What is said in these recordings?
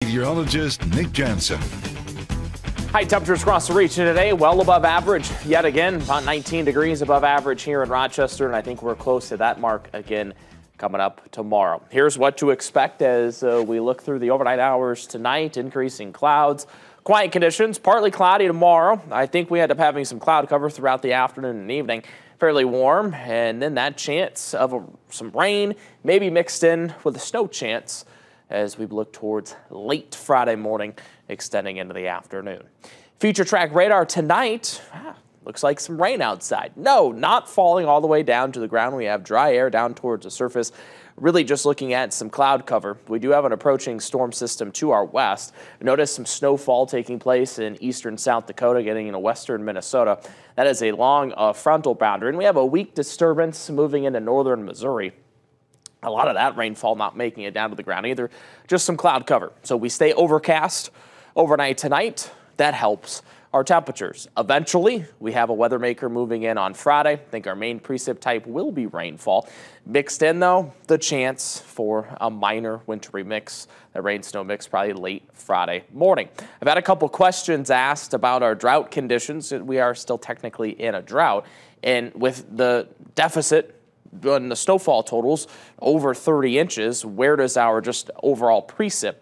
meteorologist Nick Jansen. High temperatures across the region today, well above average yet again, about 19 degrees above average here in Rochester, and I think we're close to that mark again coming up tomorrow. Here's what to expect as we look through the overnight hours tonight. Increasing clouds, quiet conditions, partly cloudy tomorrow. I think we end up having some cloud cover throughout the afternoon and evening. Fairly warm, and then that chance of some rain, maybe mixed in with a snow chance as we look towards late Friday morning, extending into the afternoon. Future track radar tonight, looks like some rain outside. No, not falling all the way down to the ground. We have dry air down towards the surface. Really just looking at some cloud cover. We do have an approaching storm system to our west. Notice some snowfall taking place in eastern South Dakota, getting into western Minnesota. That is a long frontal boundary, and we have a weak disturbance moving into northern Missouri. A lot of that rainfall not making it down to the ground either, just some cloud cover. So we stay overcast overnight tonight. That helps our temperatures. Eventually, we have a weather maker moving in on Friday. I think our main precip type will be rainfall. Mixed in, though, the chance for a minor wintry mix, a rain-snow mix probably late Friday morning. I've had a couple questions asked about our drought conditions. We are still technically in a drought, and with the deficit on the snowfall totals over 30 inches, where does our just overall precip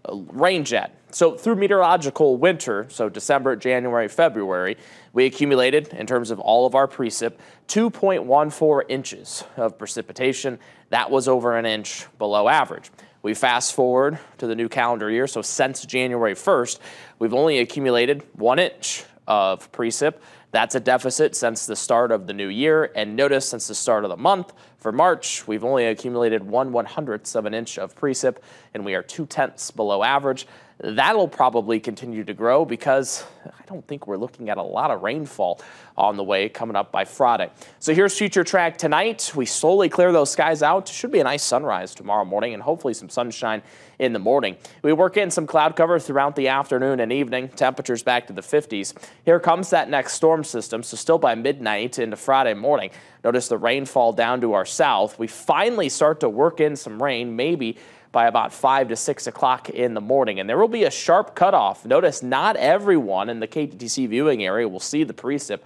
range at? So through meteorological winter, so December, January, February, we accumulated, in terms of all of our precip, 2.14 inches of precipitation. That was over an inch below average. We fast forward to the new calendar year, so since January 1st, we've only accumulated 1 inch of precip. That's a deficit since the start of the new year, and notice since the start of the month, for March, we've only accumulated 1/100th of an inch of precip, and we are 2/10 below average. That'll probably continue to grow because I don't think we're looking at a lot of rainfall on the way coming up by Friday. So here's future track tonight. We slowly clear those skies out. Should be a nice sunrise tomorrow morning and hopefully some sunshine in the morning. We work in some cloud cover throughout the afternoon and evening. Temperatures back to the 50s. Here comes that next storm system, so still by midnight into Friday morning. Notice the rainfall down to our south. We finally start to work in some rain, maybe by about 5 to 6 o'clock in the morning. And there will be a sharp cutoff. Notice not everyone in the KTTC viewing area will see the precip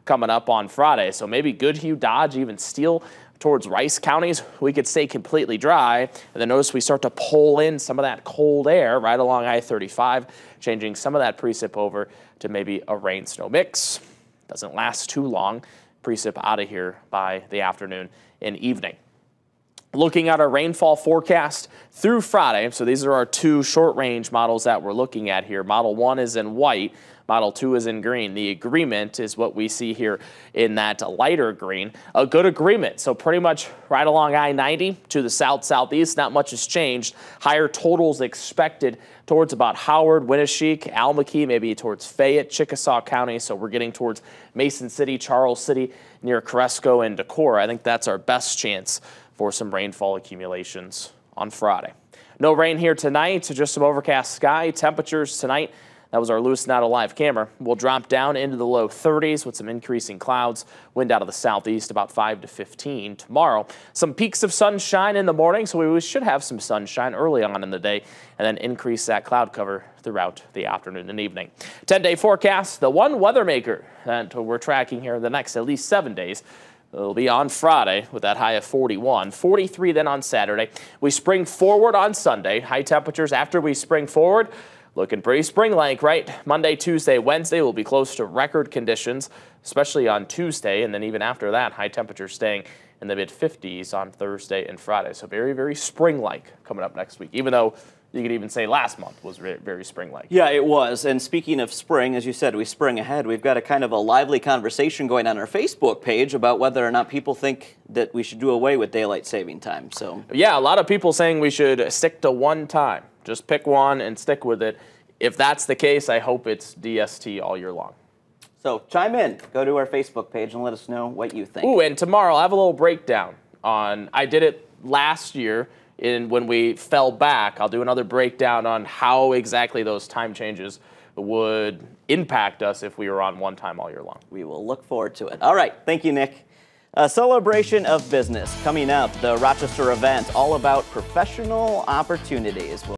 coming up on Friday. So maybe Goodhue, Dodge, even Steele towards Rice counties, we could stay completely dry. And then notice we start to pull in some of that cold air right along I-35, changing some of that precip over to maybe a rain-snow mix. Doesn't last too long. Precip out of here by the afternoon and evening. Looking at our rainfall forecast through Friday, so these are our two short-range models that we're looking at here. Model 1 is in white, Model 2 is in green. The agreement is what we see here in that lighter green. A good agreement, so pretty much right along I-90 to the south-southeast, not much has changed. Higher totals expected towards about Howard, Winneshiek, Almaquee, maybe towards Fayette, Chickasaw County, so we're getting towards Mason City, Charles City, near Cresco and Decorah. I think that's our best chance for some rainfall accumulations on Friday. No rain here tonight, just some overcast sky. Temperatures tonight, that was our Lewis Nata live camera, will drop down into the low 30s with some increasing clouds. Wind out of the southeast about 5 to 15 tomorrow. Some peaks of sunshine in the morning, so we should have some sunshine early on in the day and then increase that cloud cover throughout the afternoon and evening. 10-day forecast, the one weather maker that we're tracking here in the next at least 7 days. It'll be on Friday with that high of 41, 43 then on Saturday. We spring forward on Sunday. High temperatures after we spring forward. Looking pretty spring-like, right? Monday, Tuesday, Wednesday will be close to record conditions, especially on Tuesday. And then even after that, high temperatures staying in the mid-50s on Thursday and Friday. So very, very spring-like coming up next week, even though you could even say last month was very spring-like. Yeah, it was. And speaking of spring, as you said, we spring ahead. We've got a kind of a lively conversation going on our Facebook page about whether or not people think that we should do away with daylight saving time. So yeah, a lot of people saying we should stick to one time. Just pick one and stick with it. If that's the case, I hope it's DST all year long. So chime in. Go to our Facebook page and let us know what you think. Ooh, and tomorrow I'll have a little breakdown on, I did it last year when we fell back. I'll do another breakdown on how exactly those time changes would impact us if we were on one time all year long. We will look forward to it. All right. Thank you, Nick. A celebration of business coming up. The Rochester event all about professional opportunities.